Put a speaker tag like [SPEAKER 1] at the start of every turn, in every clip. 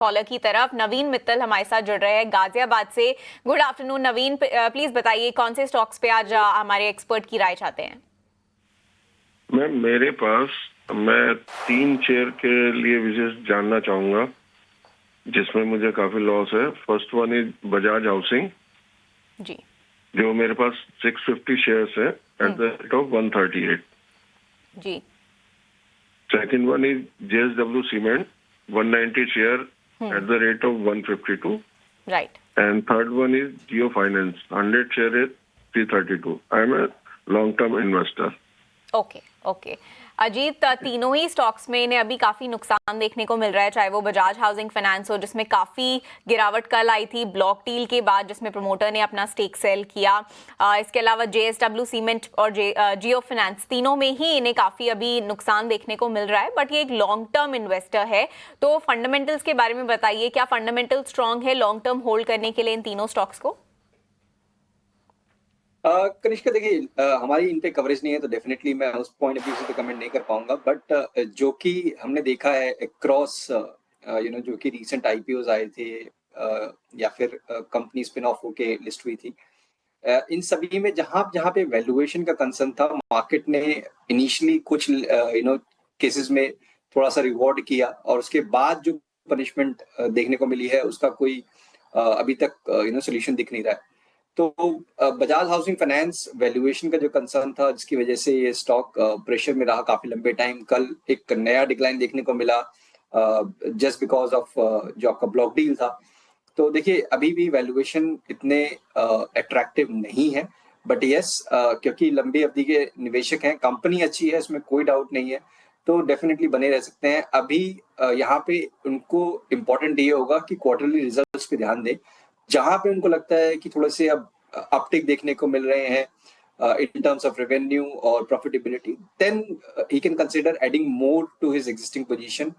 [SPEAKER 1] Collar की तरफ नवीन मित्तल हमारे साथ जुड़ रहे हैं गाजियाबाद से। गुड आफ्टरनून नवीन, प्लीज बताइए कौन से स्टॉक्स पे आज हमारे एक्सपर्ट की राय चाहते हैं।
[SPEAKER 2] मैम मेरे पास मैं 3 शेयर के लिए विशेष जानना चाहूंगा जिसमें मुझे काफी लॉस है। First one is Bajaj housing
[SPEAKER 1] ji,
[SPEAKER 2] जो मेरे पास 650 शेयर्स है at the rate of 138
[SPEAKER 1] ji.
[SPEAKER 2] Second one is JSW cement 190 share at the rate of 152.
[SPEAKER 1] Right.
[SPEAKER 2] And third one is Geo Finance, 100 share is 332. I am a long-term investor.
[SPEAKER 1] Okay okay Ajit, तीनों ही stocks में इन्हें अभी काफी नुकसान देखने को मिल रहा है, चाहे वो बजाज हाउसिंग फाइनेंस हो जिसमें काफी गिरावट कल आई थी ब्लॉक डील के बाद जिसमें प्रमोटर ने अपना स्टेक सेल किया। इसके अलावा JSW सीमेंट और जियो फाइनेंस, तीनों में ही इन्हें काफी अभी नुकसान देखने को मिल रहा है। बट ये एक लॉन्ग टर्म इन्वेस्टर है, तो फंडामेंटल्स के बारे में बताइए, क्या फंडामेंटल स्ट्रांग है लॉन्ग टर्म होल्ड करने के लिए इन तीनों स्टॉक्स को?
[SPEAKER 3] कनिष्का, देखिए हमारी इन पे कवरेज नहीं है तो डेफिनेटली मैं उस पॉइंट ऑफ व्यू से तो कमेंट नहीं कर पाऊंगा। बट जो कि हमने देखा है अक्रॉस जो कि रीसेंट IPOs आए थे या फिर कंपनी स्पिन ऑफ होके लिस्ट हुई थी, इन सभी में जहां जहां पे वैल्यूएशन का कंसर्न था, मार्केट ने इनिशियली कुछ केसेस में थोड़ा सा रिवॉर्ड किया और उसके बाद जो पनिशमेंट देखने को मिली है उसका कोई अभी तक सोल्यूशन दिख नहीं रहा है। तो बजाज हाउसिंग फाइनेंस वैल्यूएशन का जो कंसर्न था जिसकी वजह से ये स्टॉक प्रेशर में रहा काफी लंबे टाइम। कल एक नया डिक्लाइन देखने को मिला जस्ट बिकॉज ऑफ जो आपका ब्लॉक डील था। तो देखिए अभी भी वैल्यूएशन इतने अट्रैक्टिव नहीं है, बट यस क्योंकि लंबी अवधि के निवेशक हैं, कंपनी अच्छी है, इसमें कोई डाउट नहीं है, तो डेफिनेटली बने रह सकते हैं। अभी यहाँ पे उनको इम्पोर्टेंट ये होगा कि क्वार्टरली रिजल्ट्स पे ध्यान दें, जहां पे उनको लगता है कि थोड़े से अब अपटिक देखने को मिल रहे हैं इन टर्म्स ऑफ रेवेन्यू और profitability, then he can consider adding more to his existing position.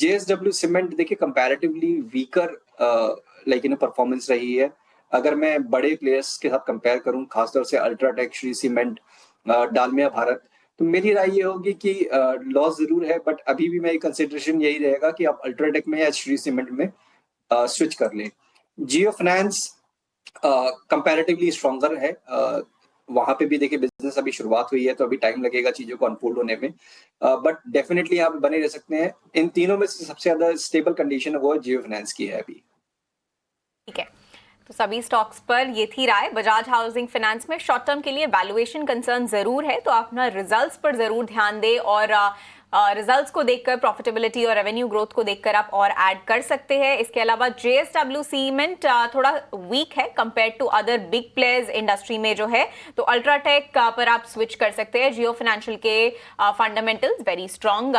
[SPEAKER 3] JSW cement देखिए कंपैरेटिवली वीकर परफॉर्मेंस रही है। अगर मैं बड़े प्लेयर्स के साथ कंपेयर करूं, खासतौर से अल्ट्राटेक, श्री सीमेंट, डालमिया भारत, तो मेरी राय ये होगी कि लॉस जरूर है, बट अभी भी मेरी कंसिडरेशन यही रहेगा कि आप अल्ट्राटेक में या श्री सीमेंट में स्विच कर लें। जियो फाइनेंस कंपैरेटिवली स्ट्रॉन्गर है, वहां पे भी देखिए बिजनेस अभी शुरुआत हुई है तो अभी टाइम लगेगा चीजों को अनफोल्ड होने में, बट डेफिनेटली आप बने रह सकते हैं। इन तीनों में से सबसे ज्यादा स्टेबल कंडीशन वो जियो फाइनेंस की है अभी।
[SPEAKER 1] ठीक है, तो सभी स्टॉक्स पर ये थी राय। बजाज हाउसिंग फाइनेंस में शॉर्ट टर्म के लिए वैल्यूएशन कंसर्न जरूर है, तो आप अपना रिजल्ट्स पर जरूर ध्यान दें और रिजल्ट्स को देखकर, प्रॉफिटेबिलिटी और रेवेन्यू ग्रोथ को देखकर आप और ऐड कर सकते हैं। इसके अलावा JSW सीमेंट थोड़ा वीक है compare to other big players industry में जो है, तो अल्ट्राटेक पर आप स्विच कर सकते हैं। जियो फाइनेंशियल के फंडामेंटल्स वेरी स्ट्रॉन्ग।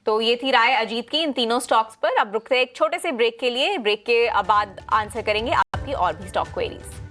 [SPEAKER 1] तो ये थी राय अजीत की इन तीनों स्टॉक्स पर। अब रुकते हैं एक छोटे से ब्रेक के लिए, ब्रेक के बाद आंसर करेंगे आपकी और भी स्टॉक क्वेरीज।